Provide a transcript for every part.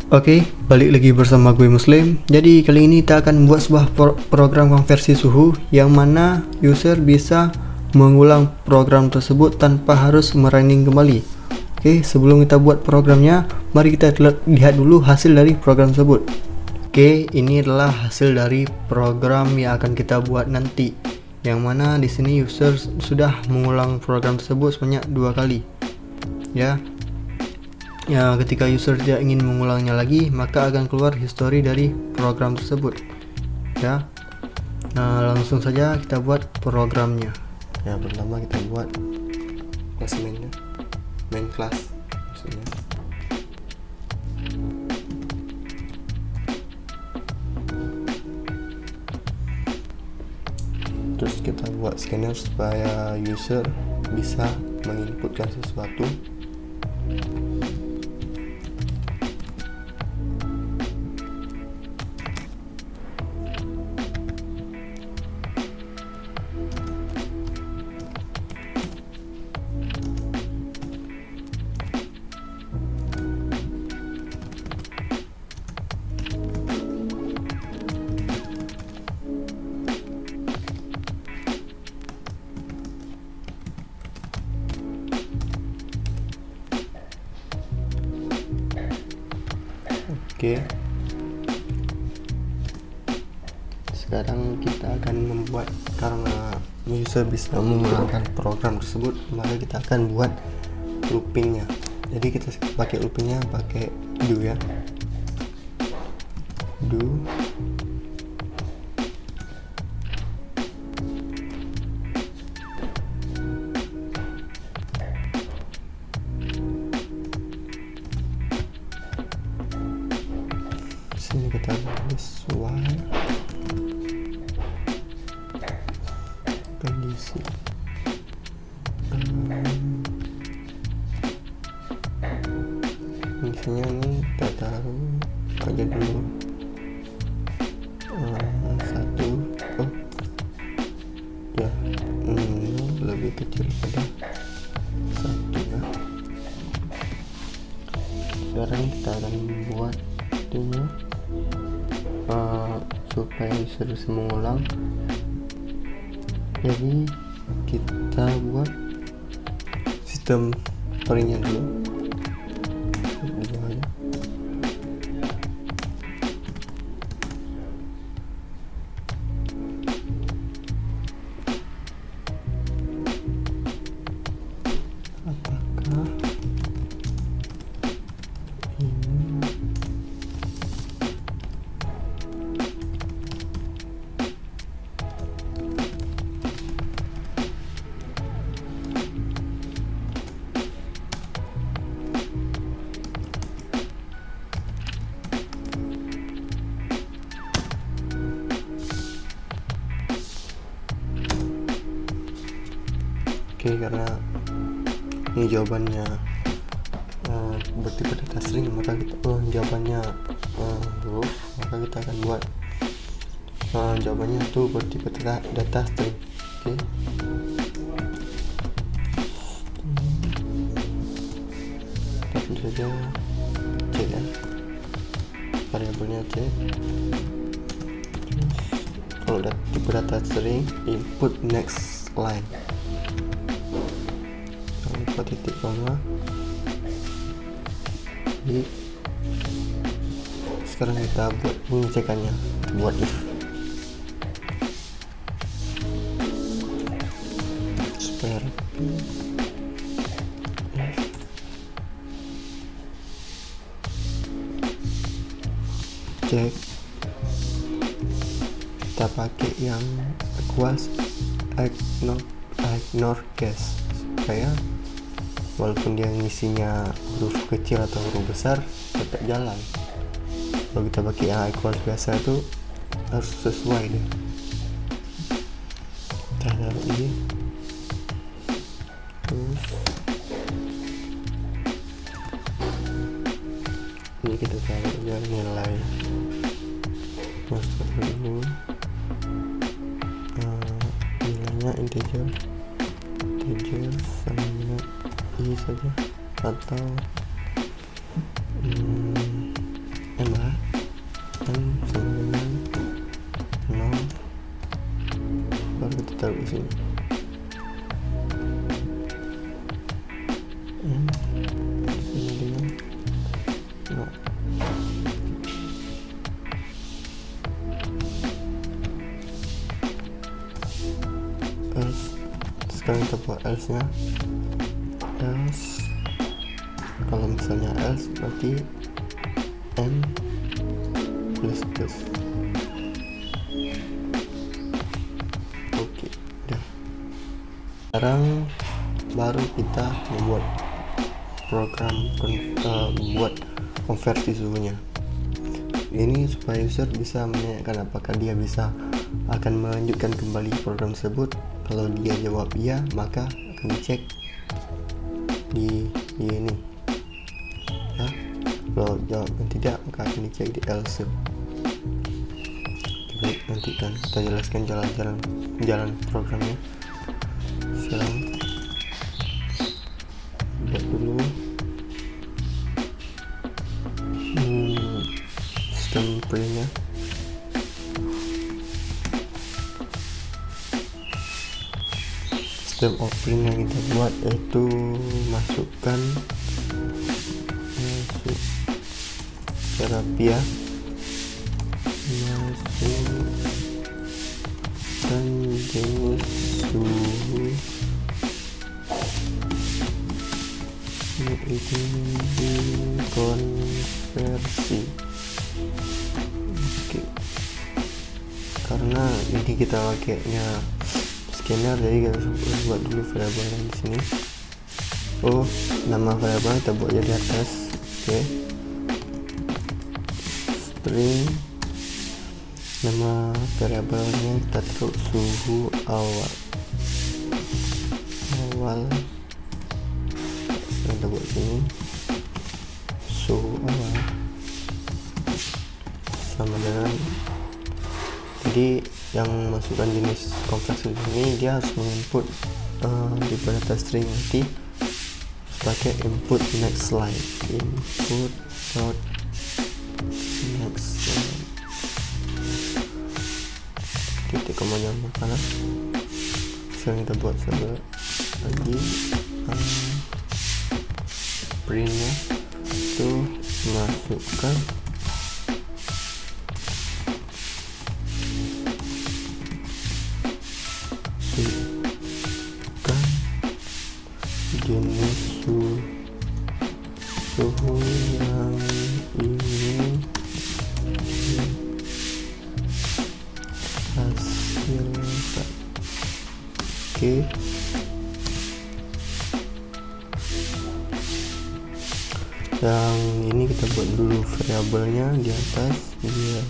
Oke, balik lagi bersama gue Muslim. Jadi kali ini kita akan membuat sebuah program konversi suhu yang mana user bisa mengulang program tersebut tanpa harus merunning kembali. Oke, sebelum kita buat programnya, mari kita lihat dulu hasil dari program tersebut. Oke, ini adalah hasil dari program yang akan kita buat nanti. Yang mana di sini user sudah mengulang program tersebut sebanyak 2 kali. Ya, ketika user tidak ingin mengulangnya lagi, maka akan keluar history dari program tersebut. Ya, langsung saja kita buat programnya. Ya, pertama kita buat class mainnya, main class maksudnya. Terus kita buat scanner supaya user bisa menginputkan sesuatu. Oke, sekarang kita akan membuat, karena user bisa menggunakan program tersebut, maka kita akan buat loopingnya. Jadi kita pakai loopingnya pakai do ya, do sini kita tulis while kondisi fungsinya nih kita taruh aja dulu satu, oh ya, lebih kecil pada satu ya. Sekarang kita akan buat itunya supaya user bisa mengulang. Jadi kita buat sistem palingnya dulu. Apakah ini oke, karena ini jawabannya bertipe data string, maka kita jawabannya huruf, maka kita akan buat jawabannya itu bertipe data string. Oke, kita tulis saja c ya, variabelnya c. Terus kalau tipe data string, input next line, titik koma. Jadi sekarang kita buat pengecekannya, buat if supaya cek, kita pakai yang equals ignore case, supaya walaupun dia ngisinya huruf kecil atau huruf besar tetap jalan. Kalau kita pakai yang equals biasa itu harus sesuai deh. Kita taruh ini, terus ini kita taruh aja nilai masuk dulu, nilainya integer sama ini saja, atau sini. Ini dengan else. Sekarang kita buat else nya. Else, kalau misalnya else berarti n plus plus. Oke, udah. Sekarang baru kita membuat program buat konversi suhunya. Ini supaya user bisa menanyakan apakah dia bisa akan melanjutkan kembali program tersebut. Kalau dia jawab iya, maka akan dicek di ini ya. Kalau jawab tidak, maka akan dicek di else. Baik, nanti kan kita jelaskan jalan programnya. Sekarang buat dulu sistem printnya. Sistem opening yang kita buat yaitu masukkan terapi ya, masukkan jenis suhu ini konversi. Oke, karena ini kita pakainya scanner, jadi kita buat dulu variabelnya di sini. Oh, nama variabel kita buat di atas. Oke, string, nama variabelnya kita taruh suhu awal. Kita buat sini suhu awal sama dengan, jadi yang masukkan jenis konversi ini dia harus menginput di data string, nanti pakai input next line, input dot next line, titik koma jangan kanan. Sekarang kita buat saja lagi printnya itu masukkan jenis suhu yang ingin hasilkan. Oke, yang ini kita buat dulu variabelnya di atas biar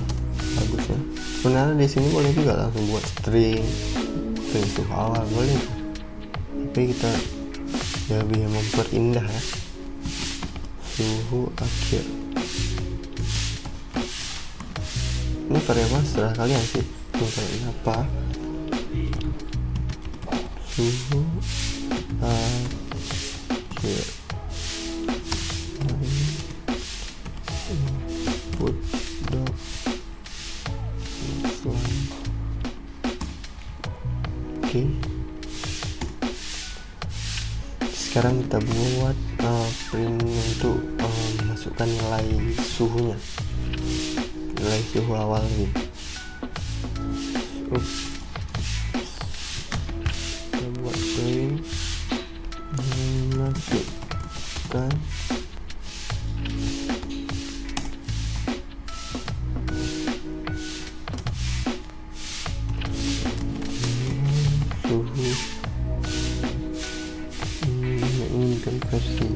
bagusnya. Sebenarnya di sini boleh juga langsung buat string suhu awal, boleh, tapi kita lebih memperindah ya, suhu akhir. Ini variabel serah kalian sih, misalnya apa, suhu akhir, input dot line. Oke, sekarang kita buat print untuk masukkan nilai suhunya, nilai suhu awal ini. Kita buat print masukkan suhu ini konversi.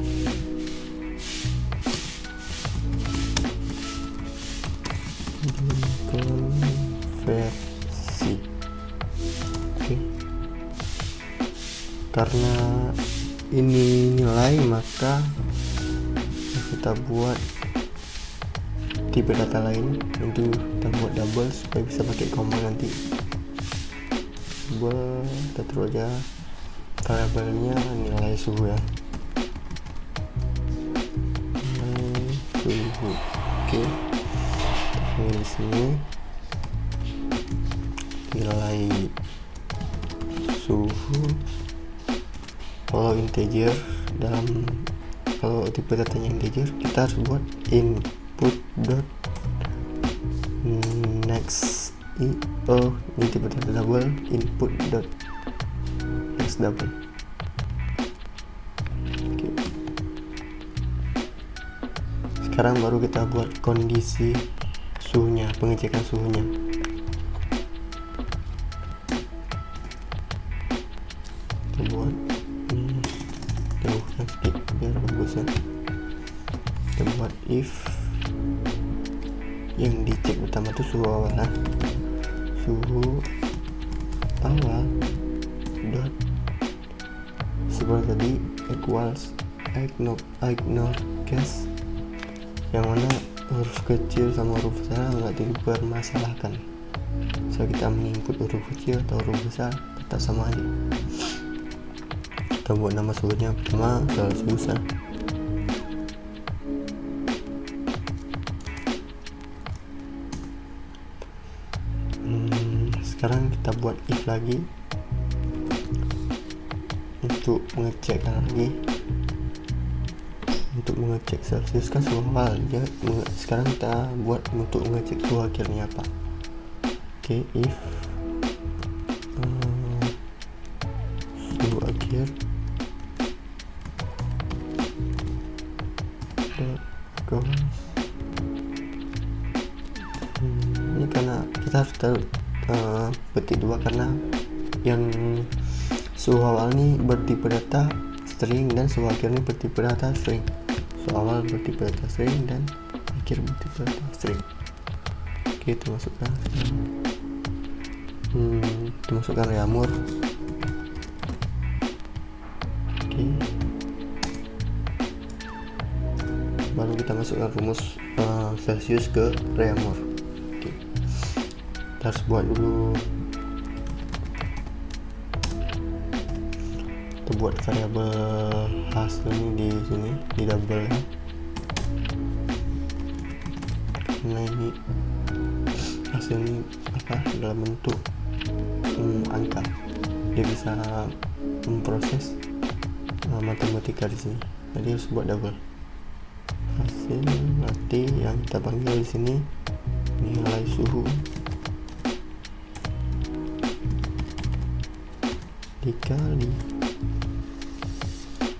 Oke, karena ini nilai maka kita buat tipe data lain, untuk kita buat double supaya bisa pakai koma nanti. Kita taruh aja variabelnya nilai suhu ya, nilai suhu. Oke, ini di sini nilai suhu kalau integer kalau tipe datanya integer kita harus buat input dot next ini tipe data double input dot next double. Oke. Sekarang baru kita buat kondisi suhunya, pengecekan suhunya. Kita buat jauhkan sedikit biar bagus ya. Kita buat if yang dicek pertama itu suhu awal lah. Suhu awal dot seperti tadi equals ignore case, yang mana huruf kecil sama huruf besar nggak dipermasalahkan. So kita menginput huruf kecil atau huruf besar tetap sama aja. Kita buat nama suhunya pertama suhu besar. Sekarang kita buat if lagi untuk mengecek lagi, untuk mengecek Celsius kan suhu awal ya. Sekarang kita buat untuk mengecek suhu akhirnya apa. Oke, if suhu akhir ini karena kita harus tahu petik dua karena yang suhu awal ini bertipe data string dan suhu akhir ini bertipe data string. Suhu awal bertipe data string dan akhir bertipe data string. Oke, itu masukkan reamur. Oke, baru kita masukkan rumus Celsius ke reamur. Oke, kita harus buat dulu, kita buat variabel hasil ini di sini di double ya. Karena ini hasil ini dalam bentuk angka, dia bisa memproses matematika di sini, jadi harus buat double. Hasil nanti yang kita panggil di sini nilai suhu dikali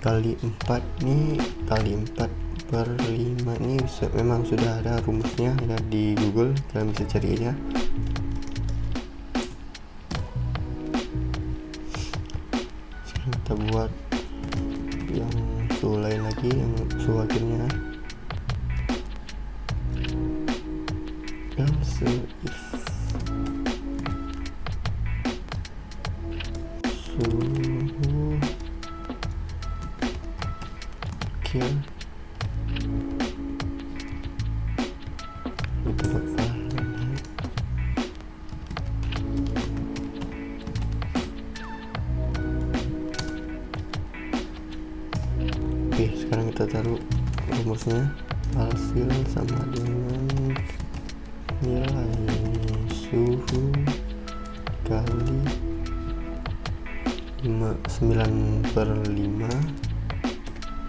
4 nih, kali 4/5 ini memang sudah ada rumusnya ya di Google, kalian bisa cari aja. Sekarang kita buat yang suhu lain lagi, yang suhu akhirnya else if suhu akhir kita buat Fahrenheit. Oke, sekarang kita taruh rumusnya, hasil sama dengan nilai suhu kali 9/5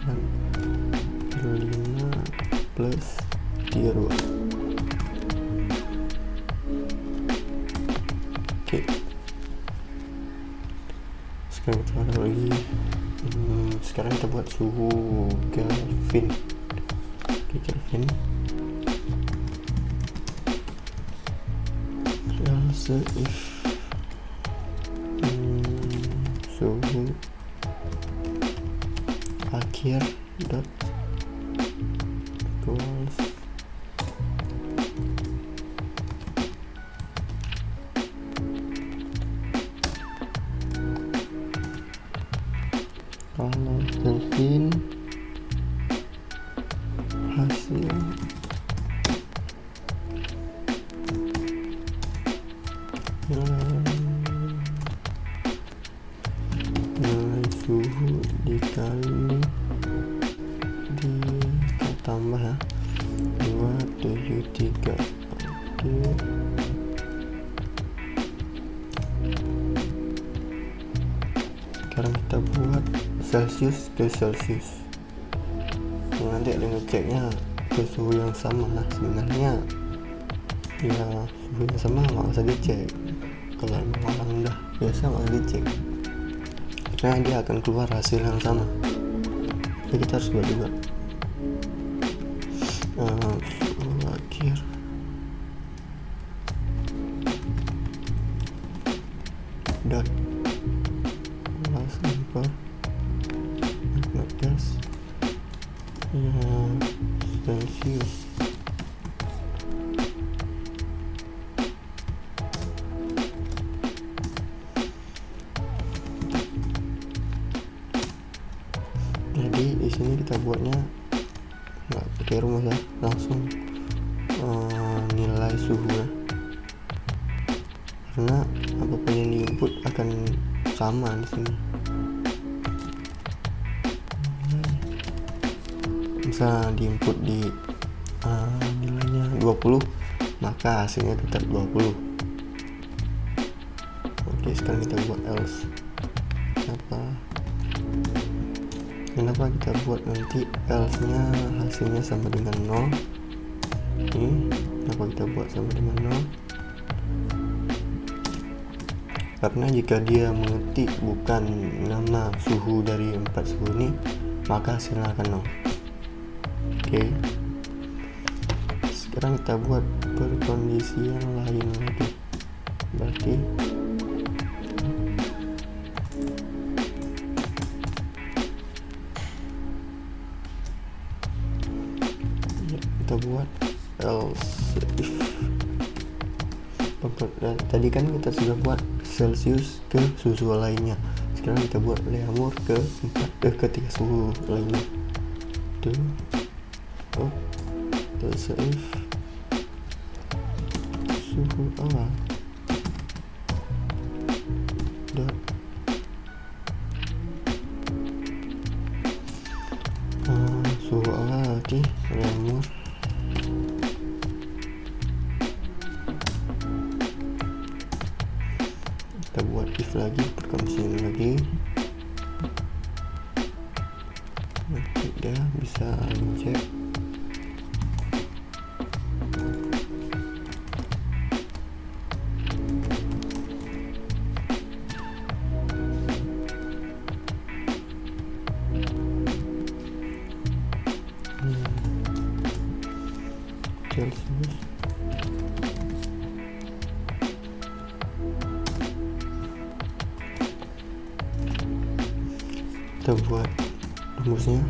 dan 5 plus 32. Oke, sekarang kita taruh lagi. Sekarang kita buat suhu Kelvin. Oke, Kelvin. Also if suhu akhir dot equals kalau Kelvin hasil nilai suhu dikali kita tambah ya 273. Oke, Celcius ke Celsius. Nanti ada ngeceknya ke suhu yang sama. Sebenarnya ya suhu yang sama nggak usah dicek. Kalau orang udah biasa nggak usah dicek, karena dia akan keluar hasil yang sama. Jadi kita harus buat juga suhu akhir dot last number not gas ya Celsius. Jadi di sini kita buatnya nggak pakai rumus ya, langsung nilai suhu ya, karena apapun yang di input akan sama di sini. Misal di input di nilainya 20, maka hasilnya tetap 20. Oke, sekarang kita buat else. Kenapa kita buat nanti else nya hasilnya sama dengan 0? Ini kenapa kita buat sama dengan 0? Karena jika dia mengetik bukan nama suhu dari 4 suhu ini, maka hasilnya akan 0. Oke, sekarang kita buat perkondisian lain lagi. Berarti kita buat else if. Tadi kan kita sudah buat Celsius ke suhu lainnya, sekarang kita buat Leamur ke 3 suhu lainnya. Terus if suhu awal dot suhu awal di Leamur kita buat if lagi, perkondisian lagi. Nanti dia bisa cek Celsius. Kita buat rumusnya.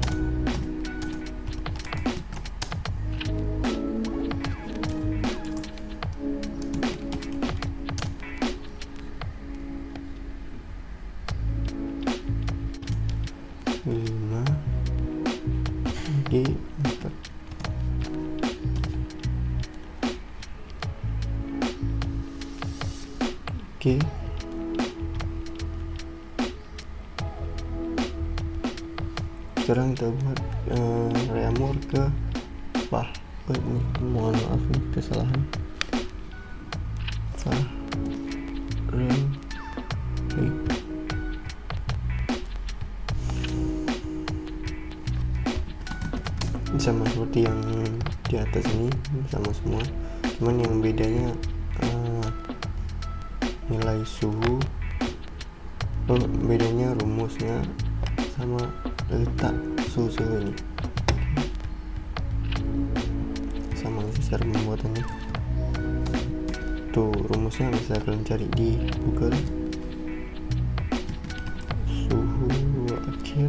Lima di 4. Oke. Sekarang kita buat Leamur ke mohon maaf nih kesalahan. Sama seperti yang di atas ini, sama semua, cuman yang bedanya nilai suhu, bedanya rumusnya sama letak suhu ini. Sama secara pembuatannya. Tuh rumusnya bisa kalian cari di Google. Suhu akhir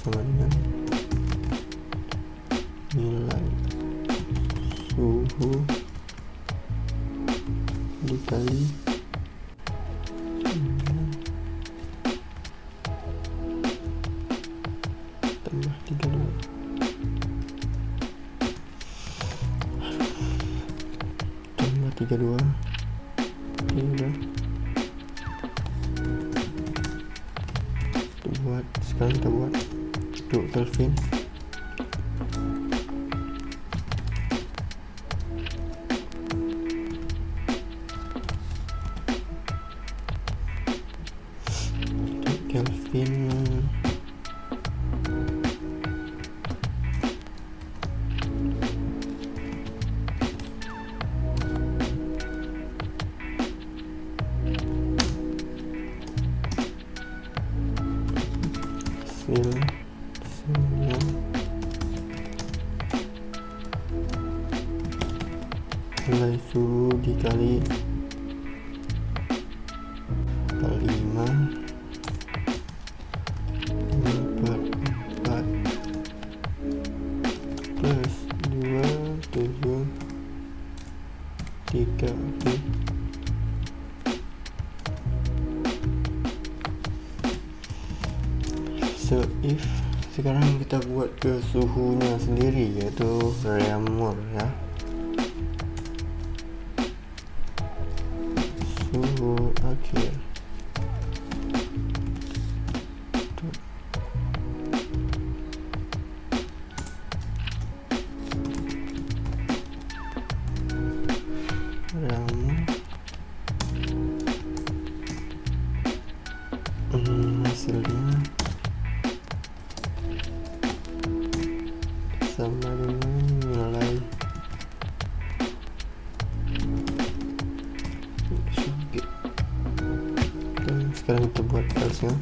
sama dengan nilai suhu dikali tambah 32. 32. Oke, udah sekarang kita buat untuk Kelvin. Nilai suhu dikali 5 per 4 plus 2 7 3. Oke. So if sekarang kita buat ke suhunya sendiri, yaitu Raamore ya. Suhu akhir hasilnya sama dengan nilai sekarang kita buat else-nya.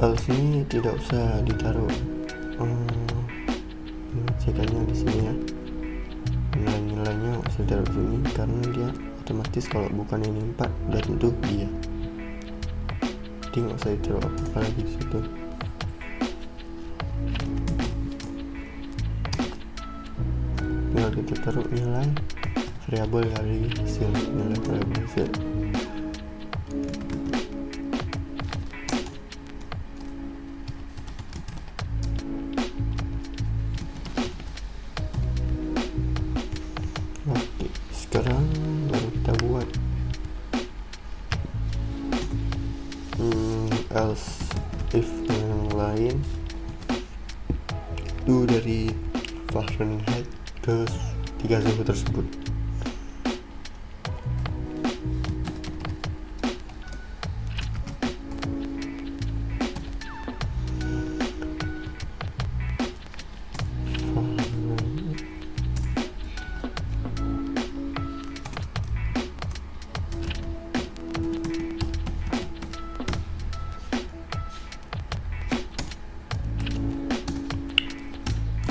Else ini tidak usah ditaruh cekannya di sini ya, nilai-nilainya usah ditaruh di sini karena dia otomatis kalau bukan ini 4 udah tentu dia, jadi nggak usah ditaruh apa-apa lagi di situ. Tinggal kita taruh nilai variabel dari hasil, nilai variabel hasil. Oke, sekarang baru kita buat else if yang lain itu dari Fahrenheit ke 3 suhu tersebut.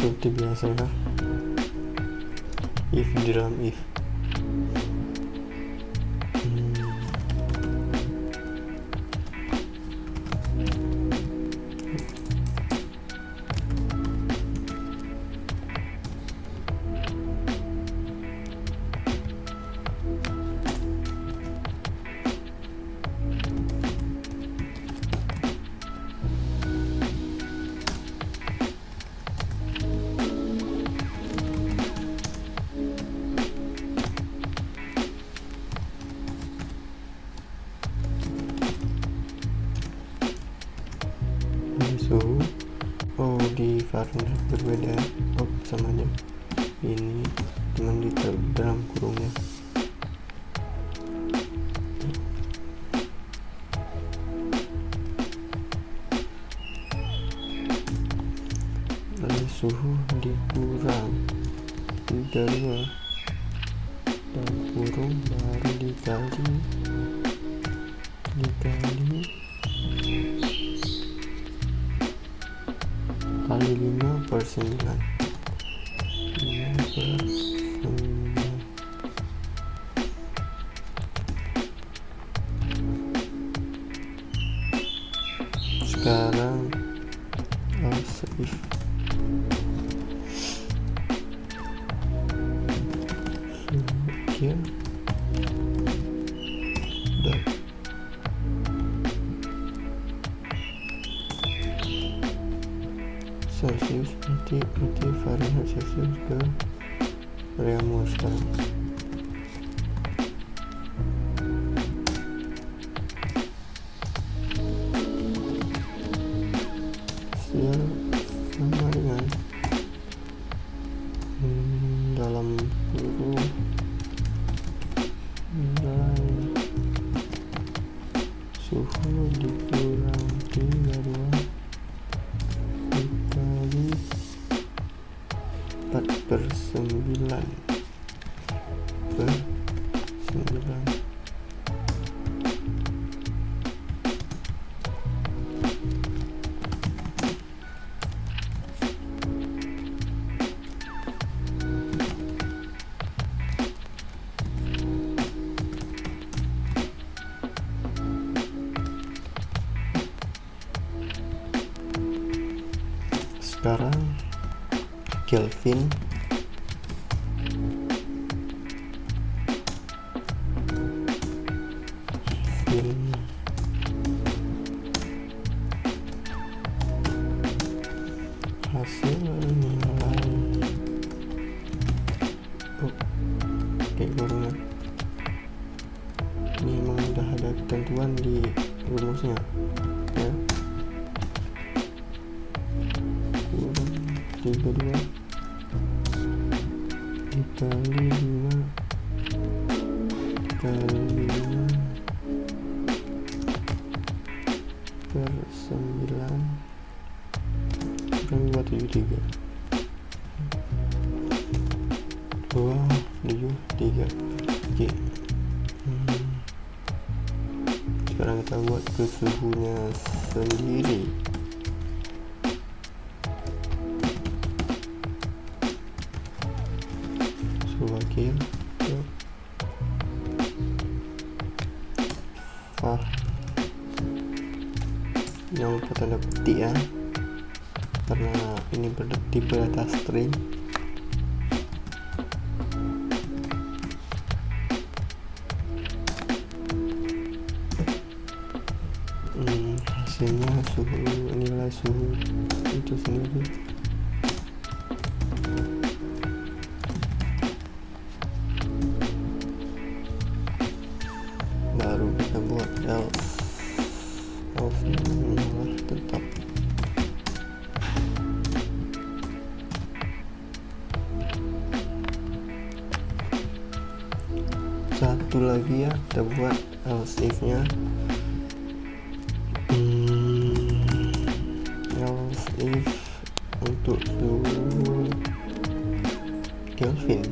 Seperti biasa ya, if di dalam if. Suhu di Fahrenheit berbeda, sama aja ini cuman di dalam kurungnya. Lalu suhu dikurang 32 dalam kurung baru dikali 5 per 9. 5 per 9. Sekarang else if suhu Celsius berarti Fahrenheit Celsius ke Reamu sekarang. Hasil sama dengan dalam kurung nilai suhu dikurang 32 dikali 4/9 Sekarang Kelvin hasil nilai kayak kurungnya ini emang udah ada ketentuan di rumusnya ya. 32 dikali 5 kali 5/9 kan 273 273. Oke. Sekarang kita buat ke suhunya sendiri. Suhu akhir yang lupa tanda petik ya, karena ini bertipe data string. Hasilnya suhu, nilai suhu itu sendiri. Baru kita buat else tetap. Satu lagi ya, kita buat else if nya. Else if untuk suhu Kelvin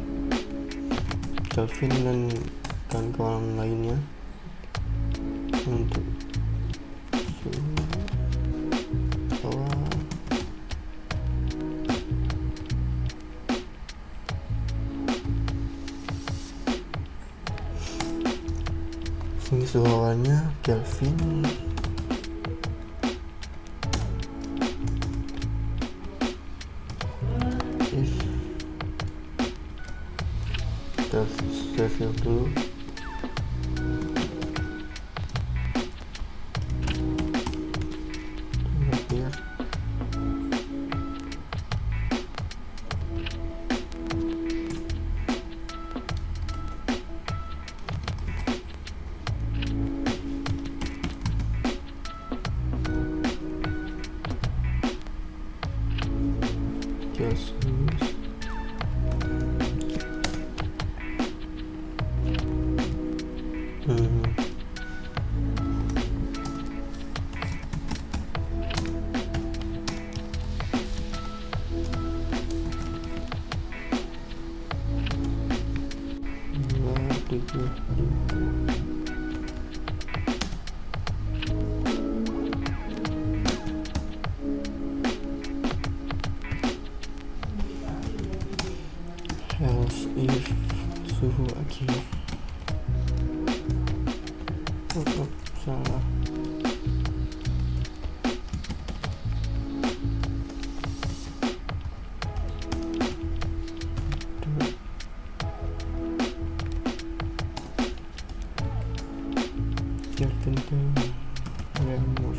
dan kawan-kawan lainnya. Untuk suhu bawah ini suhu awalnya Kelvin, if kita save dulu. Just else if suhu akhir. Salah. Tertentu reamu.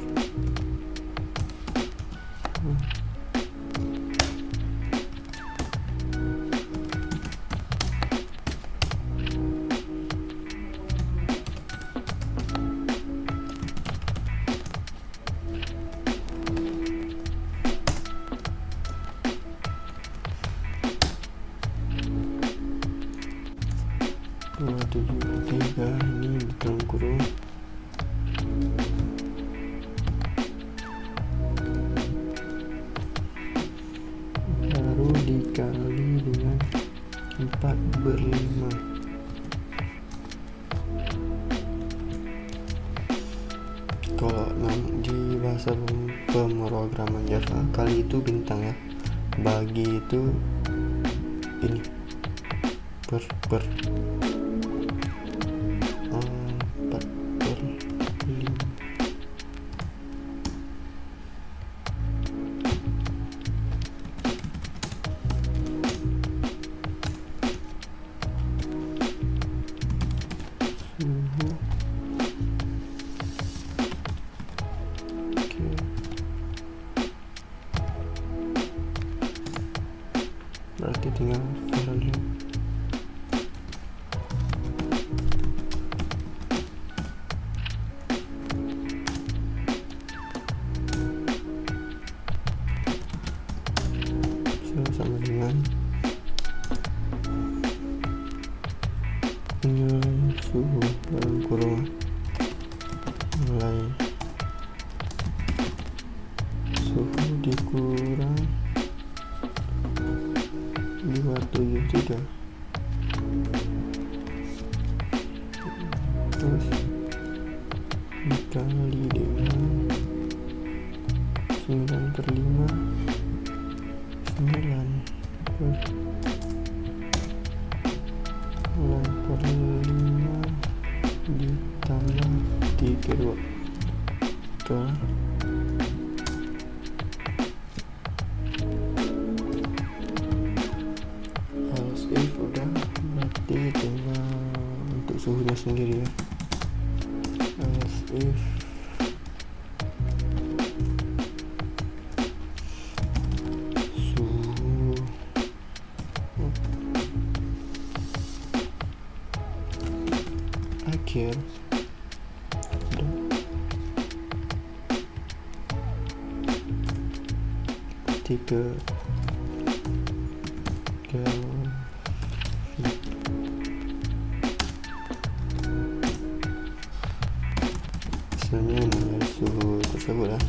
kurung baru dikali dengan 4/5. Kalau di bahasa pemrograman Java, kali itu bintang ya, bagi itu ini per 4/5. Suhu. Oke. Berarti tinggal value. Sama dengan suhu dalam kurung mulai suhu dikurang 273, terus dikali dengan 9/5, 9/5 ditambah 32. Betul. Else if udah, berarti tinggal untuk suhunya sendiri ya. Else if akhir ketika hasilnya nilai suhu tersebut lah.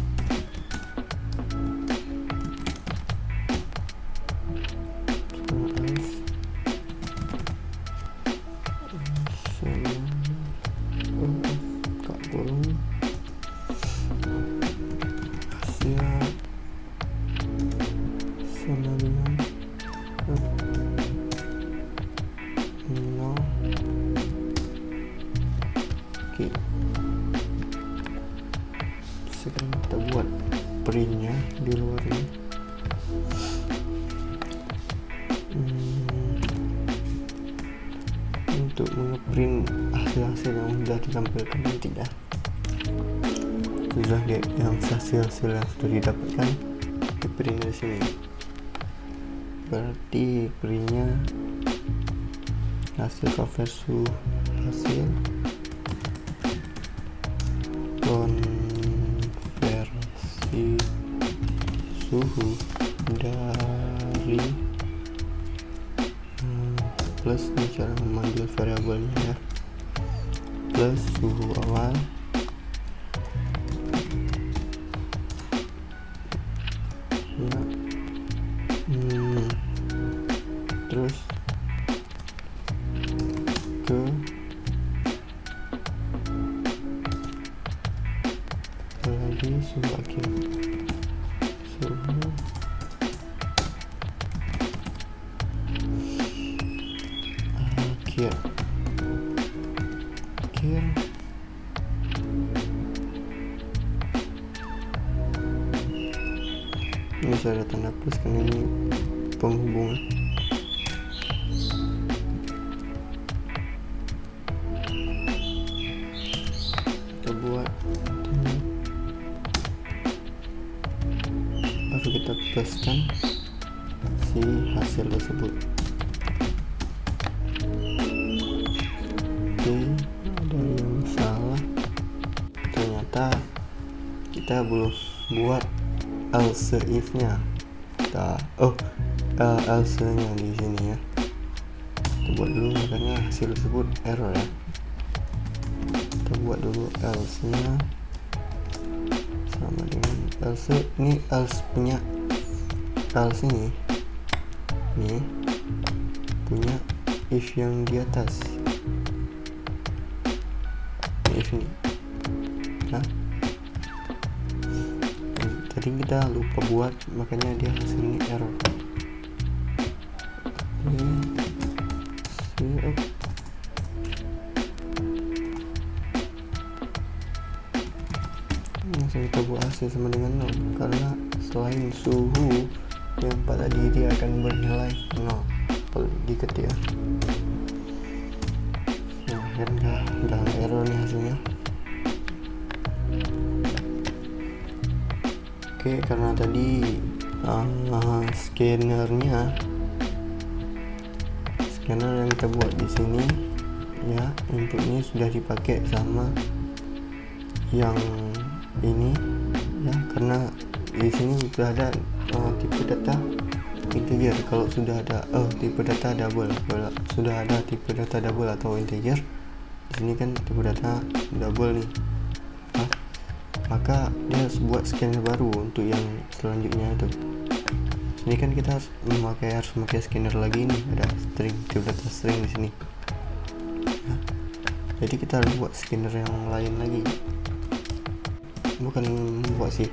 Sama dengan 0. Oke, sekarang kita buat printnya di luar ini. Untuk mengeprint hasil-hasil yang sudah ditampilkan nanti ya, sudah yang hasil-hasil yang sudah didapatkan di print dari sini. Berarti printnya hasil konversi hasil konversi suhu dari plus ini cara memanggil variabelnya ya, plus suhu awal ya, terus ke lagi suhu akhir, suhu akhir ini saya ada tanda plus karena ini penghubungan. Kita buat baru kita pluskan si hasil tersebut. Oke, ada yang salah, ternyata kita belum buat else if nya. Else nya di sini ya, kita buat dulu, makanya hasil tersebut error ya. Kita buat buat dulu else nya sama dengan else. Ini else punya else ini punya if yang di atas, if ini. Nah, tadi kita lupa buat, makanya dia hasilnya error. Langsung kita buat hasil sama dengan 0, karena selain suhu yang pada diri akan bernilai 0 kalau diketik ya. Nah, kan udah error nih hasilnya. Oke, karena tadi scanner yang kita buat di sini ya, inputnya sudah dipakai sama yang ini ya, karena di sini sudah ada tipe data integer. Kalau sudah ada tipe data double, kalau sudah ada tipe data double atau integer, di sini kan tipe data double nih. Maka dia harus buat scanner baru untuk yang selanjutnya itu. Ini kan kita harus memakai scanner lagi nih, ada string, tipe data string di sini. Nah, jadi kita harus buat scanner yang lain lagi, bukan buat sih,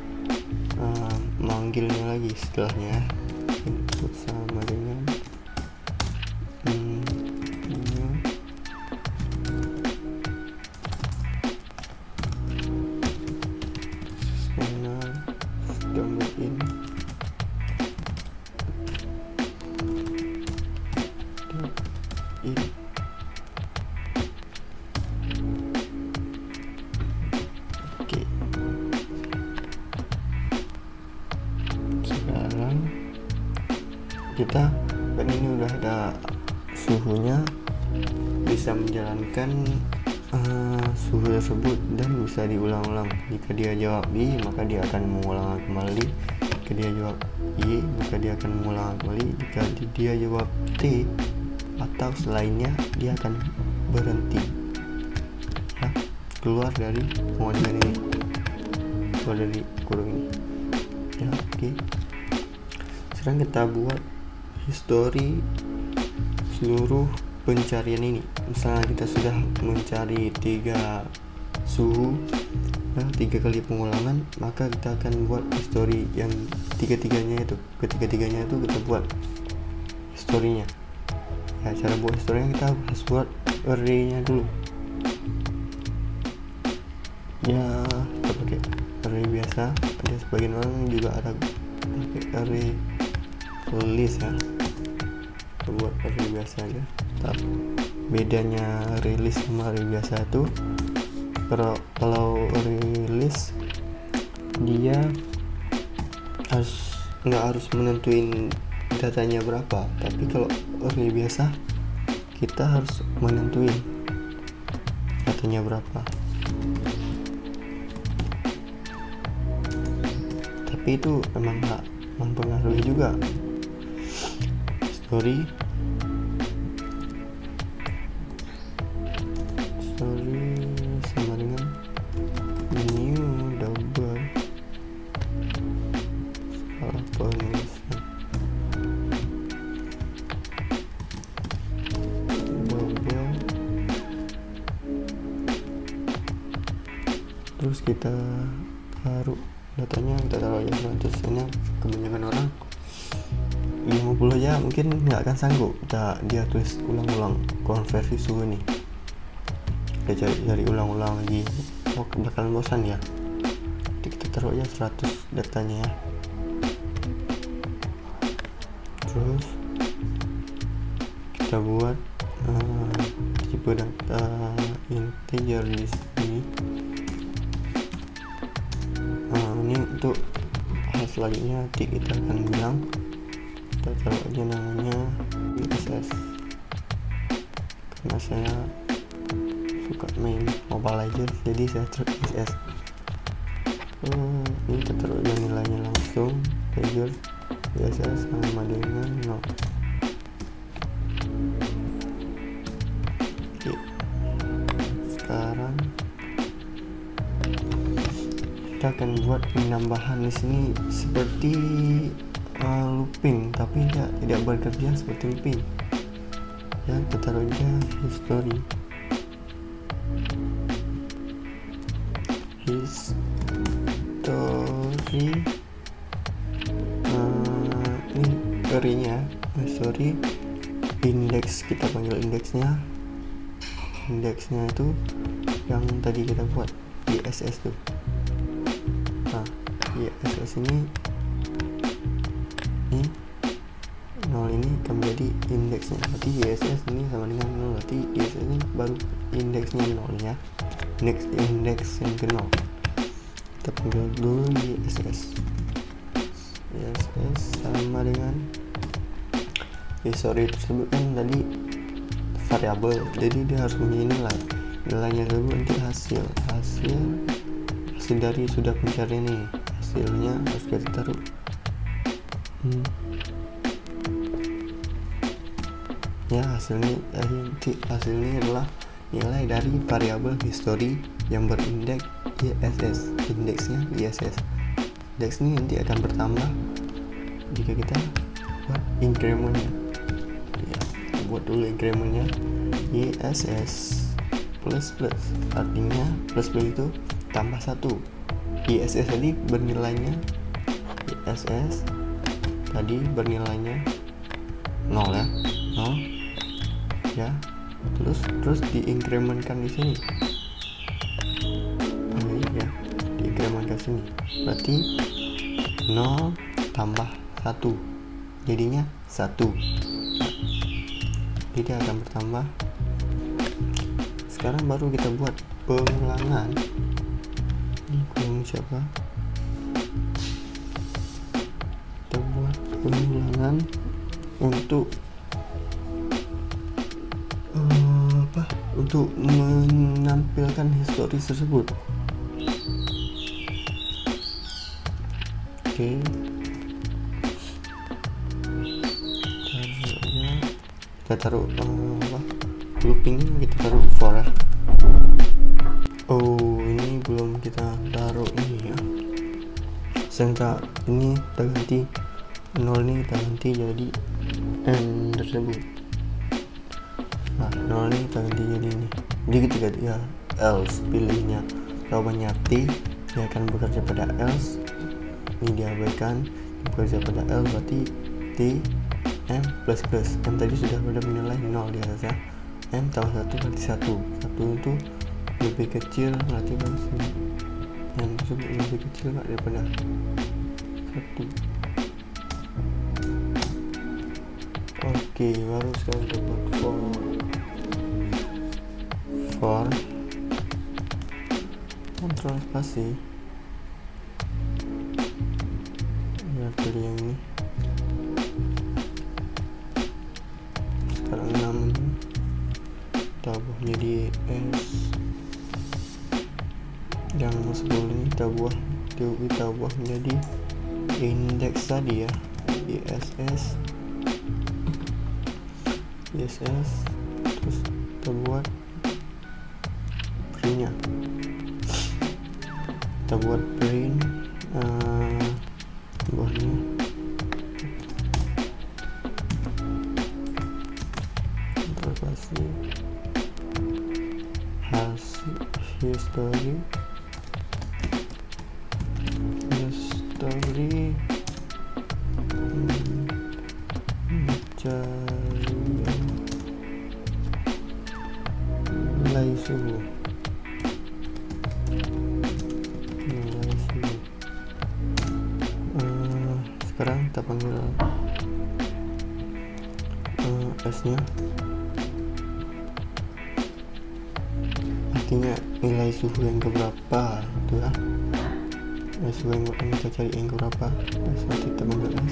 manggilnya lagi setelahnya. Input sama dengan Oke, sekarang kita kan ini udah ada suhunya, bisa menjalankan suhu tersebut dan bisa diulang-ulang. Jika dia jawab B, maka dia akan mengulang kembali. Jika dia jawab Y, maka dia akan mengulang kembali. Jika dia jawab T atau selainnya, dia akan berhenti ya, keluar dari pengodikan ini, keluar dari kurung ini ya. Oke, sekarang kita buat history seluruh pencarian ini. Misalnya kita sudah mencari 3 suhu ya, 3 kali pengulangan, maka kita akan buat history yang ketiga-tiganya itu kita buat historinya ya. Cara buat historinya kita harus buat array-nya dulu ya, kita pakai array biasa. Ada sebagian orang juga ada pakai array list ya, kita buat array biasa aja. Tapi bedanya array list sama array biasa itu, kalau array list dia nggak harus menentuin datanya berapa, tapi kalau array biasa kita harus menentuin datanya berapa. Tapi itu emang nggak mempengaruhi juga. Story sama dengan new double, salah penulisan, double, terus kita taruh datanya, kita taruh aja 100. Ini kebanyakan orang 50 aja mungkin nggak akan sanggup, dia tulis ulang-ulang konversi suhu nih, dia cari ulang-ulang lagi, bakalan bosan ya. Jadi kita taruh aja 100 datanya ya. Terus kita buat tipe data integer di sini. Ini untuk hal selanjutnya nanti kita akan bilang, kita taruh aja namanya ISS karena saya suka main Mobile Legends, jadi saya taruh ISS. Ini kita taruh aja nilainya langsung, integer ISS sama dengan 0. Oke, sekarang kita akan buat penambahan di sini seperti looping, tapi tidak bekerja seperti looping ya. Kita taruh aja history ini query-nya history index, kita panggil indeksnya itu yang tadi kita buat ISS tuh. Nah, ISS ini 0 ini akan menjadi indeksnya, berarti ISS ini sama dengan 0, berarti ISS ini baru indeksnya 0 ya, indeks yang ke 0. Kita panggil dulu ISS sama dengan history tersebut kan tadi variabel, jadi dia harus punya nilainya dulu nanti hasil dari sudah pencarian nih, hasilnya harus kita taruh ya. Hasilnya adalah nilai dari variabel history yang berindeks ISS, indeksnya ISS. Indeks ini nanti akan bertambah jika kita buat incrementnya ya. Buat dulu incrementnya ISS plus, artinya plus itu tambah 1. ISS tadi bernilainya ISS tadi bernilainya 0 ya, terus diinkrementkan di sini ya, diinkrementkan sini, berarti 0 tambah 1 jadinya 1, jadi akan bertambah. Sekarang baru kita buat pengulangan. Ini kolom siapa? Kita buat pengulangan untuk untuk menampilkan histori tersebut. Oke. Kita taruh loopingnya kita taruh for ya. Oh, ini belum kita taruh ini ya. Sehingga ini kita ganti 0 ini kita ganti jadi n tersebut. Nah, 0 ini kita ganti jadi ini. Jadi ketika dia else pilihnya jawabannya T, dia akan bekerja pada else. Ini diabaikan, bekerja pada else, berarti T M plus M tadi sudah pada menilai 0 di atasnya. M tambah 1 berarti 1 itu lebih kecil, berarti kan yang tersebut lebih kecil daripada 1. Oke, baru sekarang kita buat for kontrol spasi ya, pilih yang ini. Sekarang 6 kita buah menjadi S, yang 10 ini kita buah menjadi indeks tadi ya, ISS, terus kita buat printnya, kita buat print buahnya terpasi hasil history pencarian nilai suhu. Sekarang kita panggil S nya, artinya nilai suhu yang keberapa itu ya, nilai suhu yang kita cari yang keberapa. Nanti kita panggil S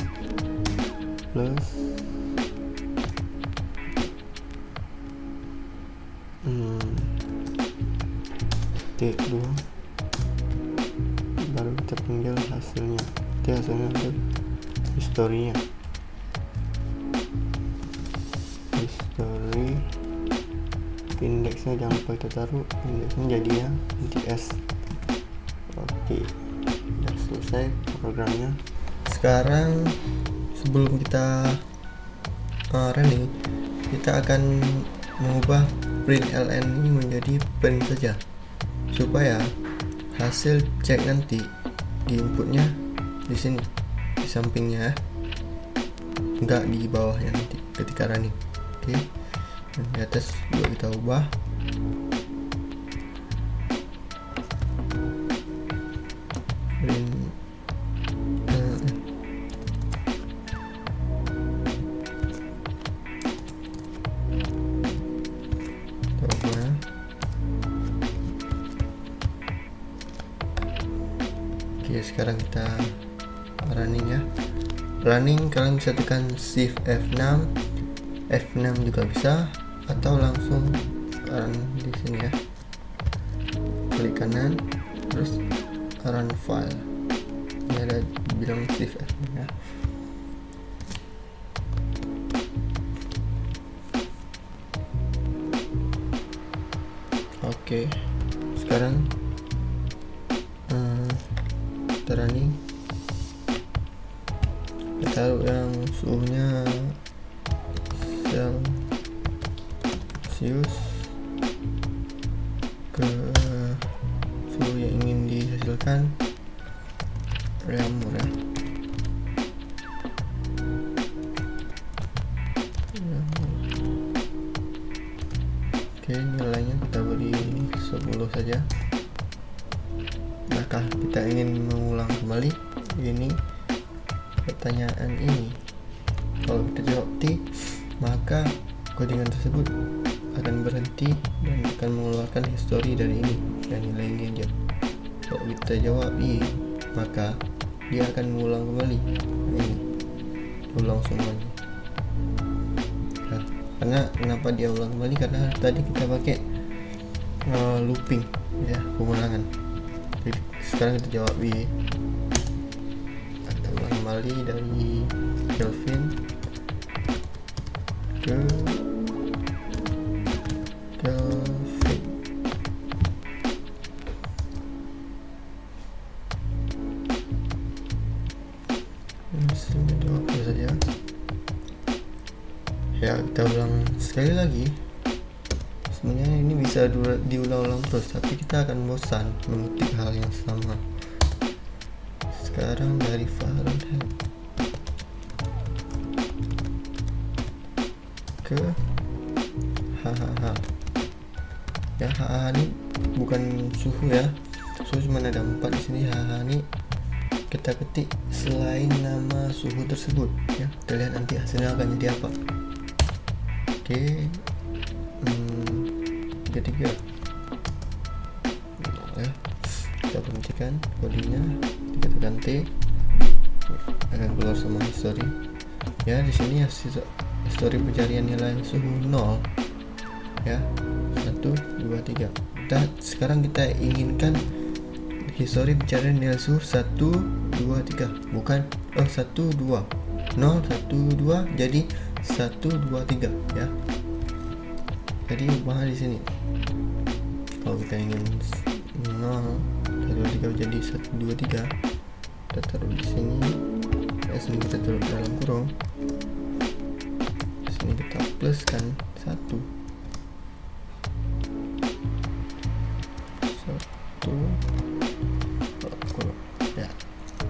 plus T2, baru kita panggil hasilnya. Hasilnya itu historinya, history indeksnya jangan lupa kita taruh indeksnya, jadinya nanti S. Oke. selesai programnya. Sekarang sebelum kita running, kita akan mengubah print ln ini menjadi print saja, supaya hasil cek nanti di inputnya di sini di sampingnya, enggak di bawahnya nanti ketika running. Oke, dan di atas juga kita ubah. Print Oke, sekarang kita running ya. Running kalian bisa tekan shift F6, F6 juga bisa, atau langsung run di sini ya. Klik kanan, terus run file. Ini ada bilang shift F6 ya. Oke, sekarang kita running. Kita taruh yang suhunya Celsius ke suhu yang ingin dihasilkan, reaumur ya. Oke, nilainya kita beri 10 saja. Maka kita ingin mengulang kembali ini pertanyaan ini. Kalau kita jawab T, maka codingan tersebut akan berhenti dan akan mengeluarkan history dari ini dan nilai ini aja. Kalau kita jawab I, maka dia akan mengulang kembali ini, ulang semuanya. Nah, karena kenapa dia ulang kembali? Karena tadi kita pakai looping ya, pengulangan. Jadi sekarang kita jawab I, kita ulang kembali dari Kelvin ke Kelvin. Ini 20 saja ya. Kita ulang sekali lagi. Sebenarnya ini bisa diulang-ulang terus, tapi kita akan bosan mengetik hal yang sama. Sekarang dari Fahrenheit ke HHH ya. HHH ini bukan suhu ya, suhu cuma ada 4 di sini. HHH ini kita ketik selain nama suhu tersebut ya. Kita lihat nanti hasilnya akan jadi apa. Oke, ketiga ya, kita berhentikan codingnya, kita tekan T, akan keluar sama history ya. Di sini ya history pencarian nilai suhu 0 ya, 1, 2, 3. Sekarang kita inginkan history pencarian nilai suhu 1, 2, 3, bukan 1, 2, 0, 1, 2, jadi 1, 2, 3 ya. Jadi ubah di sini. Kalau kita ingin 0, 1, 2, 3 jadi 1, 2, 3, kita taruh di sini. Sini kita taruh dalam kurung. Di sini kita pluskan 1, 1 ya.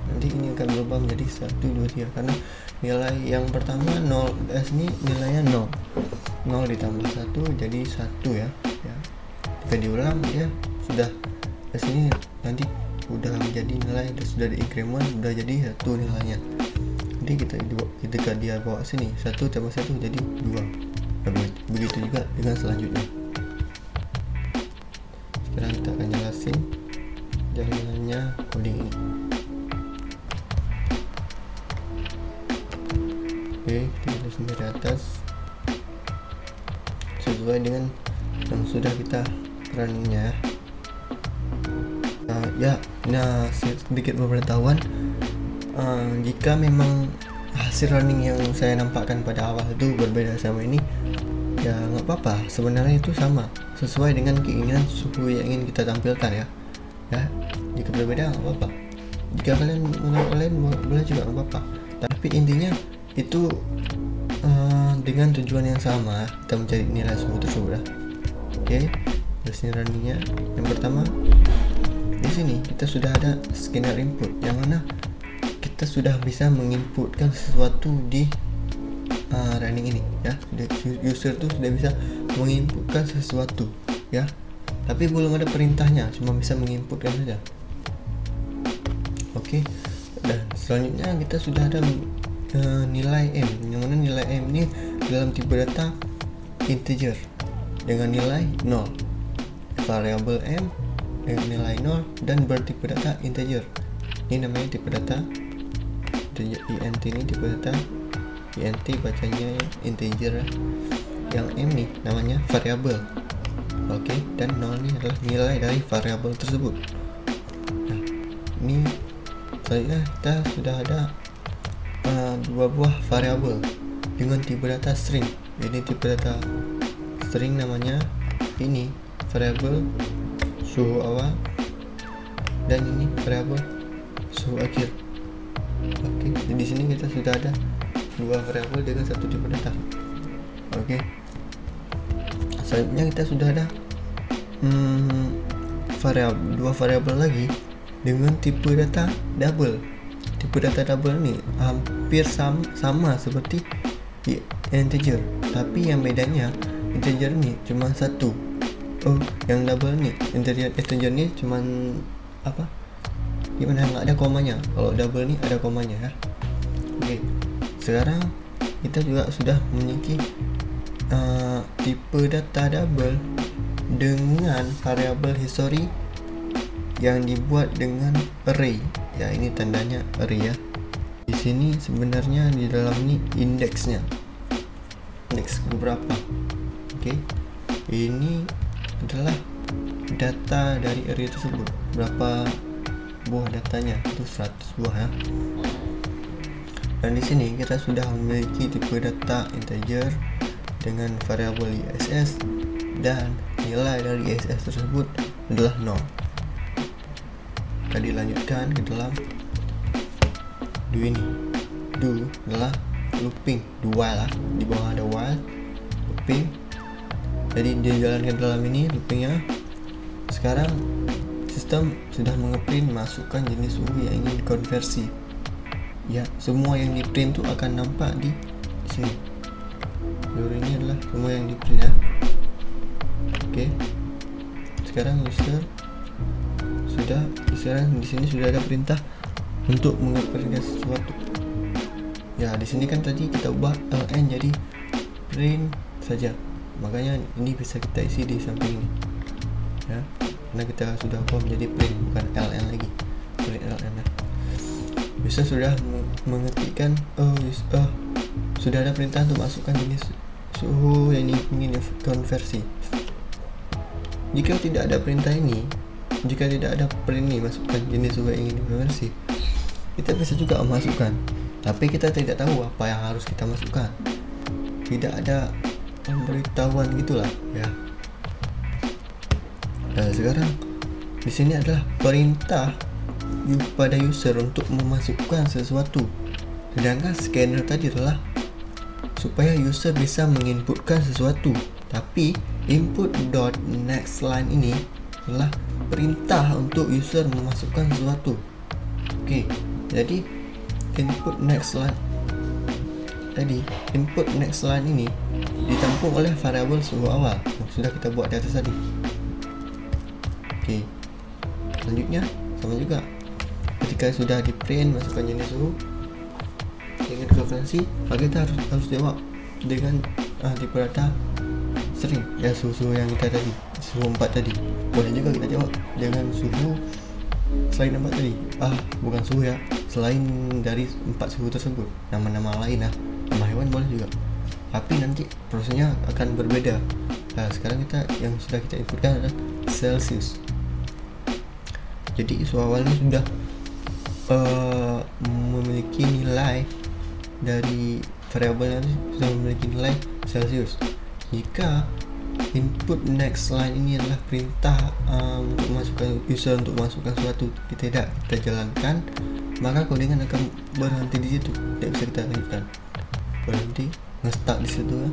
Nanti ini akan berubah menjadi 1, 2, 3 karena nilai yang pertama 0, ini nilainya 0. 0 ditambah 1 jadi 1 ya. Jika diulang ya sudah ke sini nanti udah menjadi nilai, sudah di increment, udah jadi 1 nilainya. Jadi ketika dia bawa sini 1 tambah 1 jadi 2. Nah, begitu juga dengan selanjutnya. Sekarang kita akan jelasin jalannya coding ini. Oke, kita jelasin dari atas sesuai dengan yang sudah kita runningnya ya. Nah, sedikit pemberitahuan, jika memang hasil running yang saya nampakkan pada awal itu berbeda sama ini ya nggak apa-apa, sebenarnya itu sama, sesuai dengan keinginan suhu yang ingin kita tampilkan ya. Jika berbeda nggak apa-apa, Jika menurut kalian boleh juga, nggak apa-apa. Tapi intinya itu dengan tujuan yang sama, kita mencari nilai suhu tersebut lah. Oke, lesson runningnya yang pertama di sini kita sudah ada scanner input, yang mana kita sudah bisa menginputkan sesuatu di running ini ya. User tuh sudah bisa menginputkan sesuatu ya, tapi belum ada perintahnya, cuma bisa menginputkan saja. Oke, dan selanjutnya kita sudah ada nilai M, yang mana nilai M ini dalam tipe data integer dengan nilai 0, variabel M dengan nilai 0 dan bertipe data integer. Ini namanya tipe data int, ini tipe data int, bacanya integer. Yang M nih namanya variabel. Oke, dan 0 ini adalah nilai dari variabel tersebut. Nah, ini selanjutnya kita sudah ada dua buah variabel dengan tipe data string. Ini tipe data string namanya ini variabel suhu awal, dan ini variabel suhu akhir. Oke, di sini kita sudah ada dua variabel dengan satu tipe data. Oke, selanjutnya kita sudah ada dua variabel lagi dengan tipe data double. Tipe data double ini hampir sama seperti di integer, tapi yang bedanya integer ini cuma satu. Yang double ini integer ini cuma apa? Gimana, nggak ada komanya. Kalau double ini ada komanya ya. Oke, sekarang kita juga sudah memiliki tipe data double dengan variabel history yang dibuat dengan array. Ya, ini tandanya array ya. Di sini sebenarnya di dalam ini indeksnya, indeks berapa. Oke, ini adalah data dari array tersebut, berapa buah datanya, itu 100 buah ya. Dan di sini kita sudah memiliki tipe data integer dengan variabel ISS, dan nilai dari ISS tersebut adalah 0. Kita dilanjutkan ke dalam do ini. Do adalah looping, do while lah, di bawah ada while, looping. Jadi dia jalankan dalam ini loopingnya. Sekarang sistem sudah ngeprint masukkan jenis suhu yang ingin dikonversi. Ya, semua yang di print itu akan nampak di sini. Ini adalah semua yang di print ya. Oke, sekarang di sini sudah ada perintah untuk mengeprintkan sesuatu. Ya, di sini kan tadi kita ubah ln jadi print saja, makanya ini bisa kita isi di samping ini ya, karena kita sudah ubah menjadi print, bukan ln lagi, print ln ya. Bisa sudah mengetikkan sudah ada perintah untuk masukkan jenis suhu yang ingin dikonversi. Jika tidak ada perintah ini, jika tidak ada print ini masukkan jenis suhu yang ingin dikonversi, kita bisa juga memasukkan, tapi kita tidak tahu apa yang harus kita masukkan. Tidak ada pemberitahuan gitulah ya. Nah, sekarang di sini adalah perintah pada user untuk memasukkan sesuatu, sedangkan scanner tadi adalah supaya user bisa menginputkan sesuatu. Tapi input dot next line ini adalah perintah untuk user memasukkan sesuatu. Oke, jadi input next line ini ditampung oleh variabel suhu awal yang sudah kita buat di atas tadi. Oke, selanjutnya sama juga, ketika sudah di print masukkan jenis suhu dengan konversi, maka kita harus jawab dengan tipe data string ya, suhu yang kita tadi, suhu 4 tadi. Boleh juga kita jawab dengan suhu selain 4 tadi, bukan suhu ya, selain dari 4 suhu tersebut, nama-nama lain lah, nama hewan boleh juga, tapi nanti prosesnya akan berbeda. Nah, sekarang yang sudah kita inputkan adalah Celsius. Jadi suhu awalnya sudah memiliki nilai dari variabelnya, sudah memiliki nilai Celsius. Jika input next line ini adalah perintah untuk masukkan user untuk masukkan suatu. Tidak kita jalankan, maka codingan akan berhenti di situ, tidak bisa kita lanjutkan, berhenti, nge-stuck di situ ya.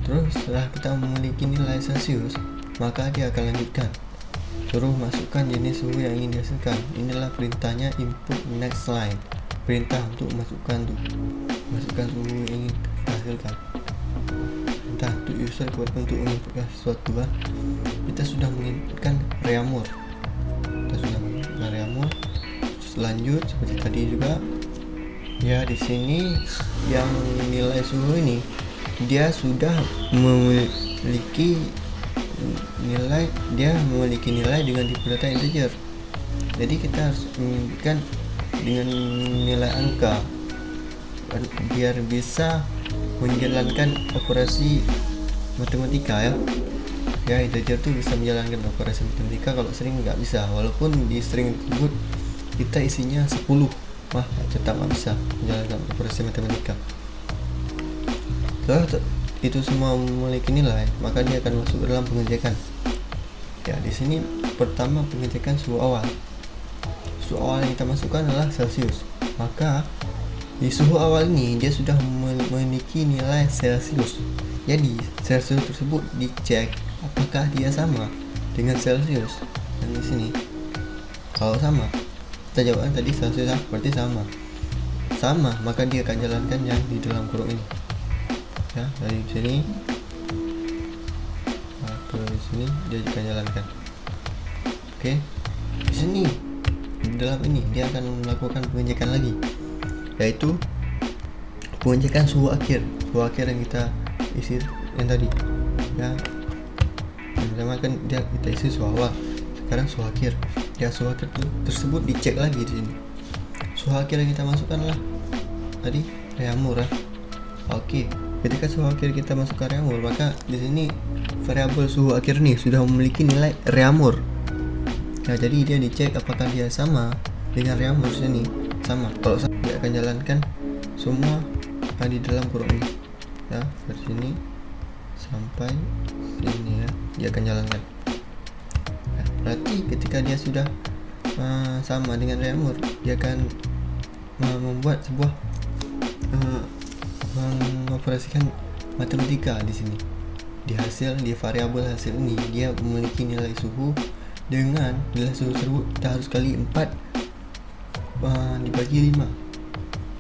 Terus setelah kita memiliki nilai Celsius, maka dia akan lanjutkan, suruh masukkan jenis suhu yang ingin dihasilkan. Inilah perintahnya input next line, perintah untuk masukkan suhu yang ingin kita hasilkan. Perintah untuk user untuk menginputkan sesuatu kan. Kita sudah menginputkan reamur, terus lanjut seperti tadi juga ya. Di sini yang nilai suhu ini dia sudah memiliki nilai dengan tipe data integer. Jadi kita harus menginputkan dengan nilai angka biar bisa menjalankan operasi matematika ya. Integer tuh bisa menjalankan operasi matematika, kalau string nggak bisa. Walaupun di string tersebut kita isinya 10, tetap nggak bisa menjalankan operasi matematika. Setelah itu semua memiliki nilai, maka dia akan masuk dalam pengecekan. Ya, di sini pertama pengecekan suhu awal. Suhu awal yang kita masukkan adalah Celsius. Maka di suhu awal ini dia sudah memiliki nilai Celsius. Jadi Celsius tersebut dicek apakah dia sama dengan Celsius yang di sini. Kalau sama, kita jawabkan tadi Celsius berarti sama, maka dia akan jalankan yang di dalam kurung ini. Ya, dari sini ke sini dia akan jalankan. Oke, di sini di dalam ini dia akan melakukan pengecekan lagi, yaitu pengecekan suhu akhir yang kita isi yang tadi ya. Pertama kan kita isi suhu awal, sekarang suhu akhir. Ya, suhu akhir tersebut dicek lagi di sini. Suhu akhir yang kita masukkan adalah tadi reamur ya. Oke, ketika suhu akhir kita masukkan reamur, maka di sini variabel suhu akhir nih sudah memiliki nilai reamur. Nah, jadi dia dicek apakah dia sama dengan reamur sini. Sama. Kalau sama, dia akan jalankan semua di dalam kurung ini. Ya, dari sini sampai sini ya, dia akan jalankan. Nah, berarti ketika dia sudah sama dengan reamur, dia akan membuat sebuah mengoperasikan matematika di sini. Di variabel hasil ini dia memiliki nilai suhu, dengan nilai suhu tersebut kita harus kali 4 dibagi 5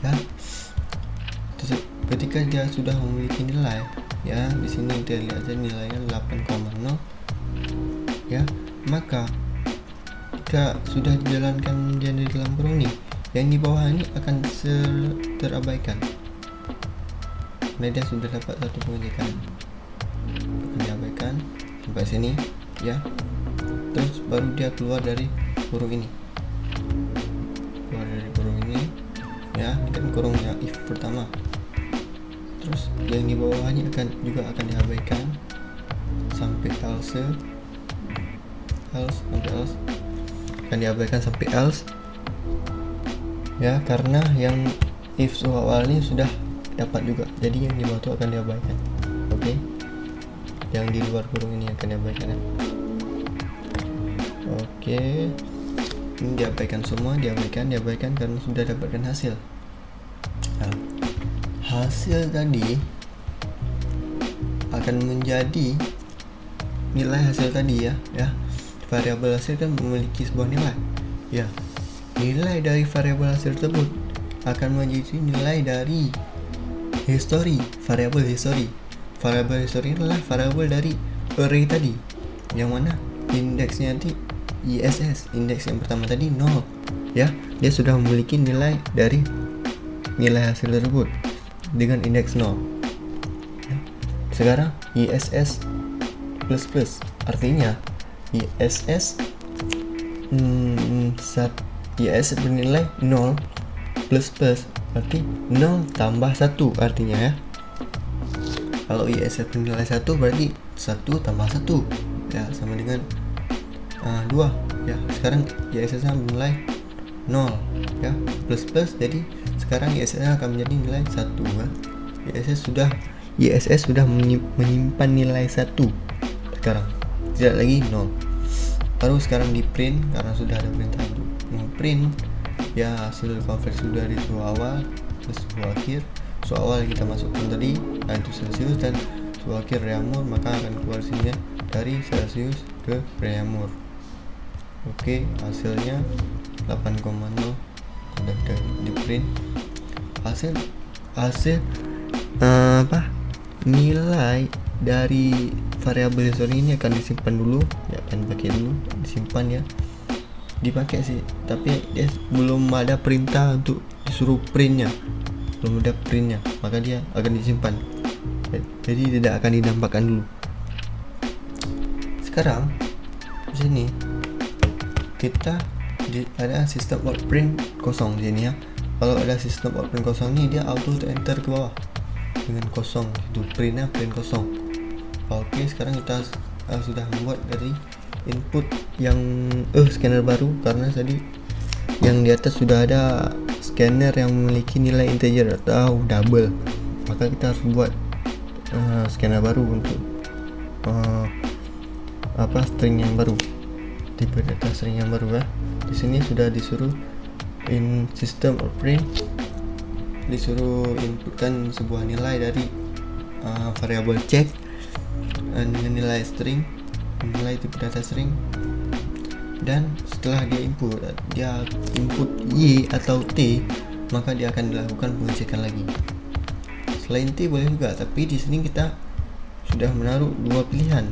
ya. Terus ketika dia sudah memiliki nilai ya, di sini kita lihat aja nilainya 8,0 ya, maka jika sudah dijalankan dia di dalam kurung ini, yang di bawah ini akan terabaikan. Nah, dia sudah dapat satu pengecekan, akan diabaikan sampai sini ya. Terus baru dia keluar dari kurung ini, ya. Ini kan kurungnya if pertama. Terus yang di bawahnya juga akan diabaikan sampai else akan diabaikan sampai else ya, karena yang if suhu awalnya sudah dapat juga, jadi yang di bawah itu akan diabaikan. Oke, yang di luar kurung ini akan diabaikan ya. Oke, ini diabaikan semua, diabaikan karena sudah dapatkan hasil. Nah, hasil tadi akan menjadi nilai hasil tadi ya. Variabel hasil kan memiliki sebuah nilai ya. Nilai dari variabel hasil tersebut akan menjadi nilai dari variabel history. Variabel history adalah variabel dari array tadi, yang mana indeksnya nanti ISS, indeks yang pertama tadi 0 ya. Dia sudah memiliki nilai dari nilai hasil tersebut dengan indeks 0 ya. Sekarang ISS plus artinya ISS bernilai 0 plus berarti 0 tambah 1 artinya ya. Kalau ISS bernilai 1 berarti 1 tambah 1 ya sama dengan 2 ya. Sekarang ISS nya bernilai 0 ya, plus jadi sekarang ISS nya akan menjadi nilai 1 ya. ISS sudah ISS sudah menyimpan nilai 1 sekarang, tidak lagi 0. Baru sekarang di print karena sudah ada perintah untuk print ya hasil konversi dari suhu awal ke suhu akhir. Suhu awal kita masukkan tadi itu Celsius, dan suhu akhir Reaumur, maka akan keluar sini dari Celsius ke Reaumur. Oke, hasilnya 8,0 udah di print. Hasil nilai dari variabel history ini akan disimpan dulu ya, akan pakai dulu disimpan ya, dipakai sih, tapi dia belum ada perintah untuk disuruh printnya, belum ada printnya, maka dia akan disimpan, jadi tidak akan dinampakkan dulu. Sekarang di sini kita ada sistem outprint kosong di sini ya. Kalau ada sistem outprint kosong ini dia auto enter ke bawah dengan kosong, itu print kosong. Oke, sekarang kita sudah membuat dari input yang scanner baru, karena tadi yang di atas sudah ada scanner yang memiliki nilai integer atau double, maka kita harus buat scanner baru untuk string yang baru, tipe data string yang baru ya. Di sini sudah disuruh in system outprint, disuruh inputkan sebuah nilai dari variabel check dengan nilai string, nilai tipe data string, dan setelah dia input Y atau T, maka dia akan dilakukan pengecekan lagi. Selain T boleh juga, tapi di sini kita sudah menaruh dua pilihan,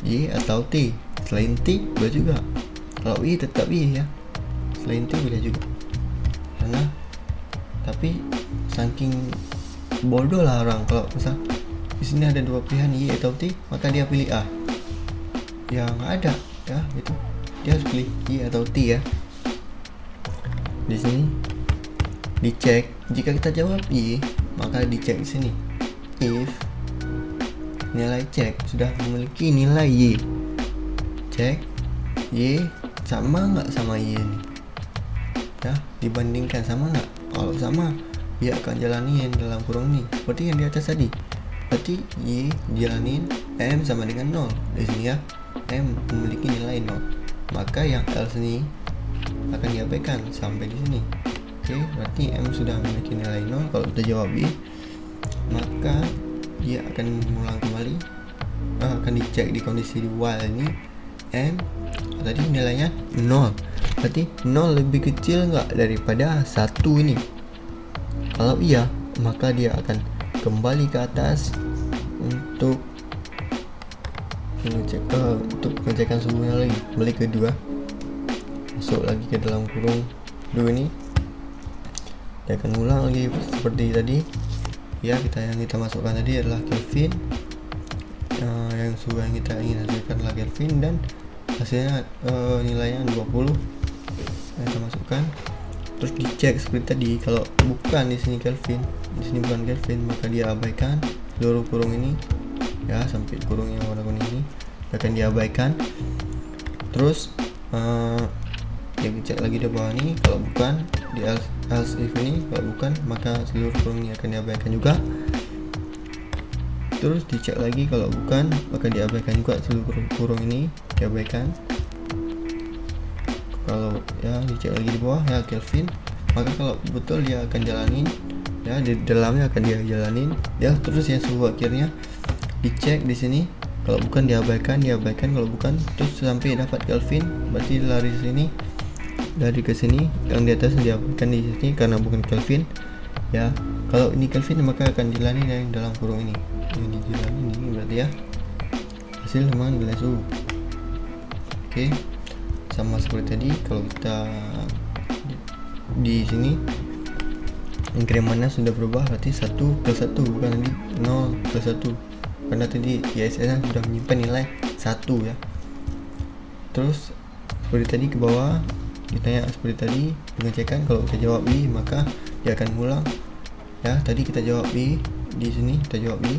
Y atau T. Selain T boleh juga, kalau Y tetap Y ya, selain T boleh juga. Karena tapi saking bodoh lah orang, kalau misal di sini ada dua pilihan Y atau T, maka dia pilih A. Yang ada ya itu dia harus pilih Y atau T ya. Di sini dicek, jika kita jawab Y, maka dicek di sini if nilai cek sudah memiliki nilai Y, cek Y sama nggak sama Y ini ya, dibandingkan sama nggak. Kalau sama, dia akan jalanin dalam kurung ini seperti yang di atas tadi. Berarti Y jalanin M sama dengan 0 di sini ya, M memiliki nilai 0, maka yang else ini akan diabaikan sampai di sini. Oke, berarti M sudah memiliki nilai 0. Kalau kita jawab Y, maka dia akan mengulang kembali, akan dicek di kondisi di while ini M tadi nilainya 0, berarti 0 lebih kecil nggak daripada 1 ini. Kalau iya, maka dia akan kembali ke atas untuk pengecekan sebelumnya lagi, kembali kedua, masuk lagi ke dalam kurung dua ini, dia akan ulang lagi seperti tadi ya. Yang kita masukkan tadi adalah Kelvin, yang suhu yang kita ingin hasilkan adalah Kelvin, dan hasilnya nilainya 20 yang kita masukkan. Terus dicek seperti tadi, kalau bukan di sini Kelvin, di sini bukan Kelvin, maka dia abaikan seluruh kurung ini ya, sampai kurung yang warna kuning ini akan diabaikan. Terus dia cek lagi di bawah ini, kalau bukan di else if ini, kalau bukan maka seluruh kurung ini akan diabaikan juga. Terus dicek lagi, kalau bukan maka diabaikan juga, seluruh kurung ini diabaikan. Kalau ya dicek lagi di bawah ya Kelvin, maka kalau betul dia akan jalanin ya, di dalamnya akan dia jalanin ya. Terus yang suhu akhirnya dicek di sini, kalau bukan diabaikan, kalau bukan terus sampai dapat Kelvin, berarti lari sini dari ke sini, yang di atas diabaikan di sini karena bukan Kelvin ya. Kalau ini Kelvin maka akan jalani dari dalam kurung ini, ini dijalani ini berarti ya hasil sama nilai suhu. Oke, sama seperti tadi. Kalau kita di sini inkremennya sudah berubah, berarti 1 plus 1 bukan lagi 0 plus 1, karena tadi ISS sudah menyimpan nilai 1 ya. Terus seperti tadi ke bawah ditanya seperti tadi pengecekan, kalau kita jawab B maka dia akan ulang ya. Tadi kita jawab B, di sini kita jawab B,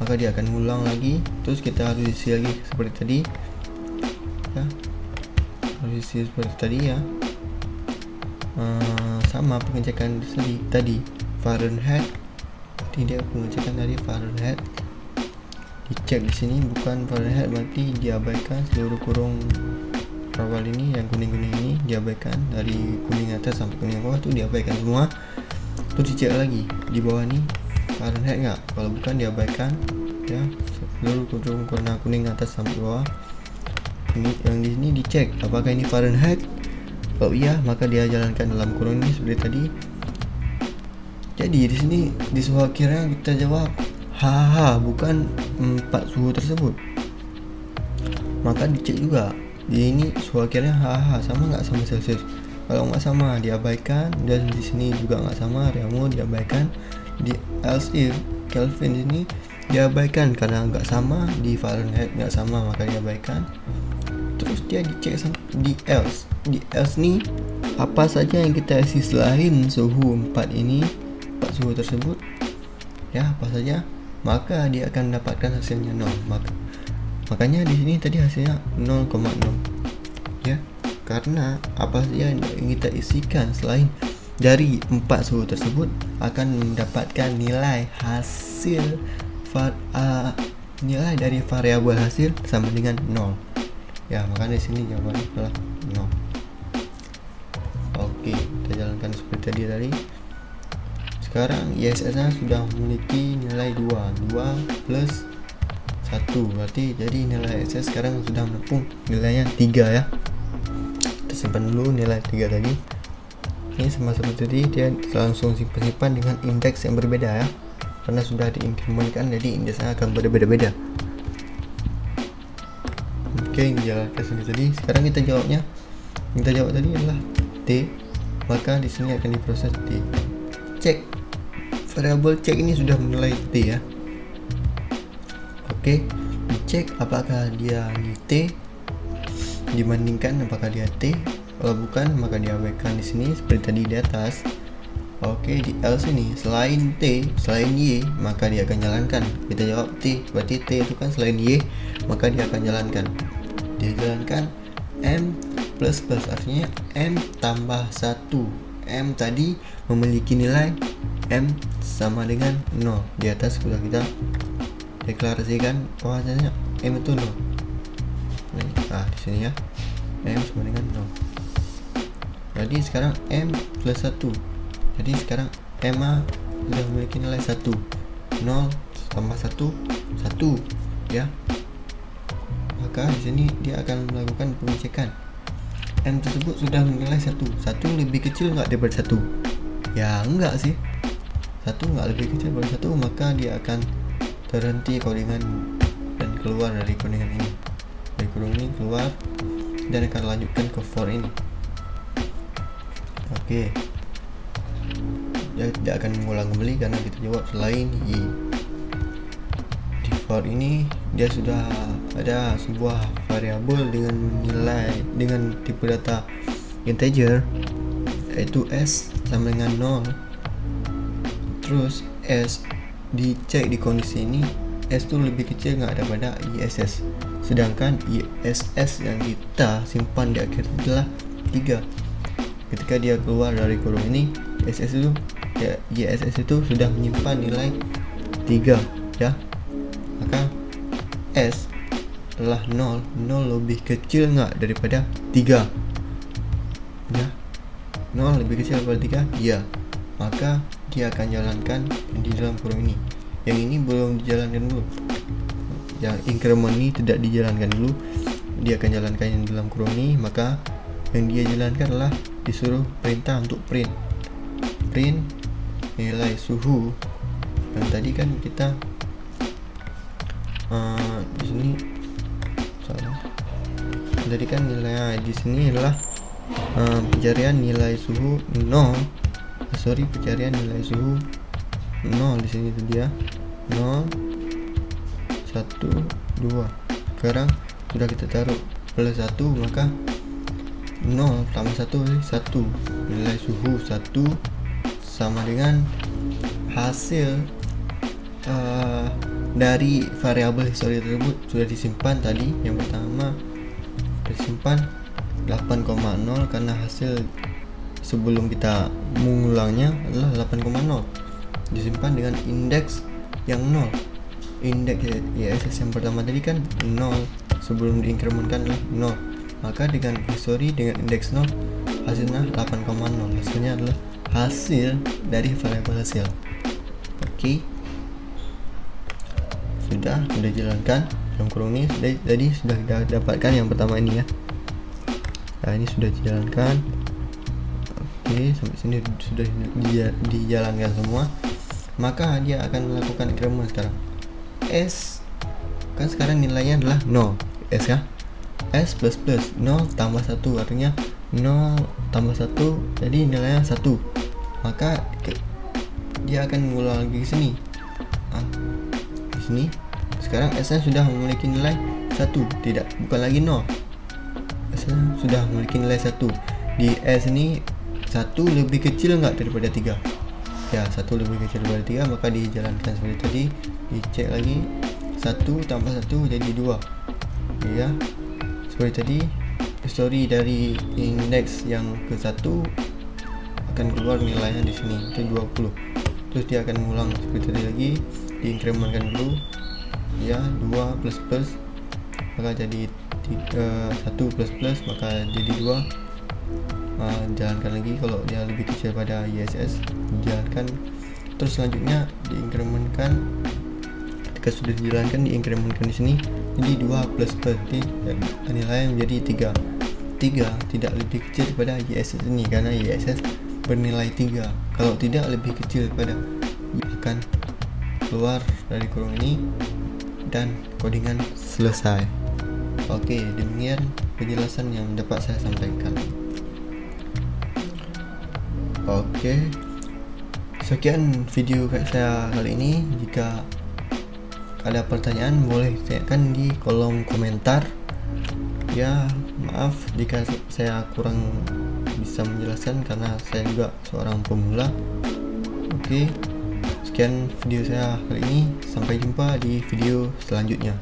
maka dia akan ulang lagi. Terus kita harus isi lagi seperti tadi ya, harus isi seperti tadi ya. Sama pengecekan tadi Fahrenheit berarti dia pengecekan dari Fahrenheit. Dicek di sini bukan Fahrenheit, berarti diabaikan seluruh kurung awal ini, yang kuning-kuning ini diabaikan, dari kuning atas sampai kuning bawah tuh diabaikan semua. Terus dicek lagi di bawah nih Fahrenheit nggak, kalau bukan diabaikan ya, seluruh kurung warna kuning atas sampai bawah. Ini yang di sini dicek apakah ini Fahrenheit. Kalau iya maka dia jalankan dalam kurung ini seperti tadi. Jadi di sini di suhu akhirnya kita jawab hahaha, bukan 4 suhu tersebut. Maka dicek juga di ini suhu akhirnya hahaha sama nggak sama Celsius. Kalau nggak sama diabaikan, dan di sini juga nggak sama, Reaumur diabaikan, di else if Kelvin di sini diabaikan karena nggak sama, di Fahrenheit nggak sama maka diabaikan. Terus dia dicek di else. Di else nih apa saja yang kita isi selain suhu 4 ini, 4 suhu tersebut ya, apa saja, maka dia akan mendapatkan hasilnya 0. Makanya di sini tadi hasilnya 0,0 ya, karena apa saja yang kita isikan selain dari 4 suhu tersebut akan mendapatkan nilai hasil nilai dari variabel hasil sama dengan 0 ya, makanya di sini jawabannya adalah 0. Oke, kita jalankan seperti tadi. Sekarang ISS-nya sudah memiliki nilai 2 plus 1, berarti jadi nilai ISS sekarang sudah menempuh nilainya 3 ya. Kita simpan dulu nilai 3 tadi. Ini sama seperti tadi, dia langsung simpan dengan indeks yang berbeda ya, karena sudah diinkrementkan, jadi indeksnya akan berbeda-beda. Oke, dijalankan seperti tadi. Sekarang kita jawabnya, kita jawab tadi adalah T, maka di sini akan diproses T. Cek variabel cek ini sudah menilai T ya. Oke, dicek apakah dia di T, dibandingkan apakah dia T. Kalau bukan maka diabaikan di sini seperti tadi di atas. Oke, di else ini selain T, selain Y, maka dia akan jalankan. Kita jawab T, berarti T itu kan selain Y, maka dia akan jalankan. Dia jalankan M plus plus, artinya M tambah 1. M tadi memiliki nilai M sama dengan 0. Di atas sudah kita deklarasikan bahwasanya M itu 0. Nah, di sini ya, M sama dengan 0. Jadi sekarang M plus 1. Jadi sekarang M sudah memiliki nilai 1. 0 tambah 1, 1 ya. Maka di sini dia akan melakukan pengecekan. M tersebut sudah menilai 1. 1 lebih kecil nggak daripada 1? Ya enggak sih. 1 nggak lebih kecil daripada 1, maka dia akan terhenti codingan dan keluar dari codingan ini. Dari kurung ini keluar dan akan lanjutkan ke for ini. Oke, dia tidak akan mengulang kembali karena kita jawab selain Y. Di for ini dia sudah ada sebuah variabel dengan nilai, dengan tipe data integer, yaitu S sama dengan 0. Terus S dicek di kondisi ini, S itu lebih kecil nggak daripada ISS, sedangkan ISS yang kita simpan di akhir adalah 3. Ketika dia keluar dari kurung ini, ISS itu ya, ISS itu sudah menyimpan nilai 3 ya. Maka S adalah 0. 0 lebih kecil nggak daripada 3 ya. 0 lebih kecil daripada 3 ya, maka dia akan jalankan di dalam kurung ini. Yang ini belum dijalankan dulu, yang increment ini tidak dijalankan dulu, dia akan jalankan yang dalam kurung ini. Maka yang dia jalankan adalah disuruh perintah untuk print nilai suhu. Dan tadi kan kita di sini salah. Tadi kan nilai di sini adalah pencarian nilai suhu 0. Pencarian nilai suhu 0 di sini itu dia 0 1 2. Sekarang sudah kita taruh plus 1, maka 0 tambah 1 1. Nilai suhu 1 sama dengan hasil dari variabel histori tersebut sudah disimpan tadi. Yang pertama disimpan 8,0 karena hasil sebelum kita mengulangnya adalah 8,0. disimpan dengan indeks yang 0. Indeks ISS yang pertama tadi kan 0, sebelum diinkrementkan adalah 0. Maka dengan history dengan indeks 0, hasilnya 8,0. Hasilnya adalah hasil dari variabel hasil. Oke. Sudah jalankan dalam kurung ini. Jadi sudah dapatkan yang pertama ini ya. Nah, ini sudah dijalankan. Oke, sampai sini sudah dijalankan semua. Maka dia akan melakukan increment sekarang. S kan sekarang nilainya adalah 0. S ya. S plus 0 tambah 1, artinya 0 tambah 1 jadi nilainya 1. Maka dia akan mengulang lagi ke sini. Di sini sekarang S nya sudah memiliki nilai 1, bukan lagi 0. S nya sudah memiliki nilai 1. Di S ini 1 lebih kecil nggak daripada 3? Ya, 1 lebih kecil daripada 3, maka dijalankan seperti tadi. Dicek lagi, 1 tambah 1 jadi 2 ya, seperti tadi. History dari indeks yang ke-1 akan keluar nilainya di sini, itu 20. Terus dia akan mengulang seperti tadi lagi, diinkrementkan dulu ya, 2 plus plus maka jadi 1 plus plus maka jadi 2. Jalankan lagi kalau dia lebih kecil pada ISS, jalankan. Terus selanjutnya diinkrementkan. Ketika sudah dijalankan, diinkrementkan di sini jadi 2 plus plus, dan nilainya menjadi 3 tidak lebih kecil daripada ISS ini karena ISS bernilai 3. Kalau tidak lebih kecil daripada, akan keluar dari kurung ini dan codingan selesai. Oke, demikian penjelasan yang dapat saya sampaikan. Oke, sekian video saya kali ini. Jika ada pertanyaan boleh tanyakan di kolom komentar ya. Maaf jika saya kurang bisa menjelaskan karena saya juga seorang pemula. Oke, sekian video saya kali ini. Sampai jumpa di video selanjutnya.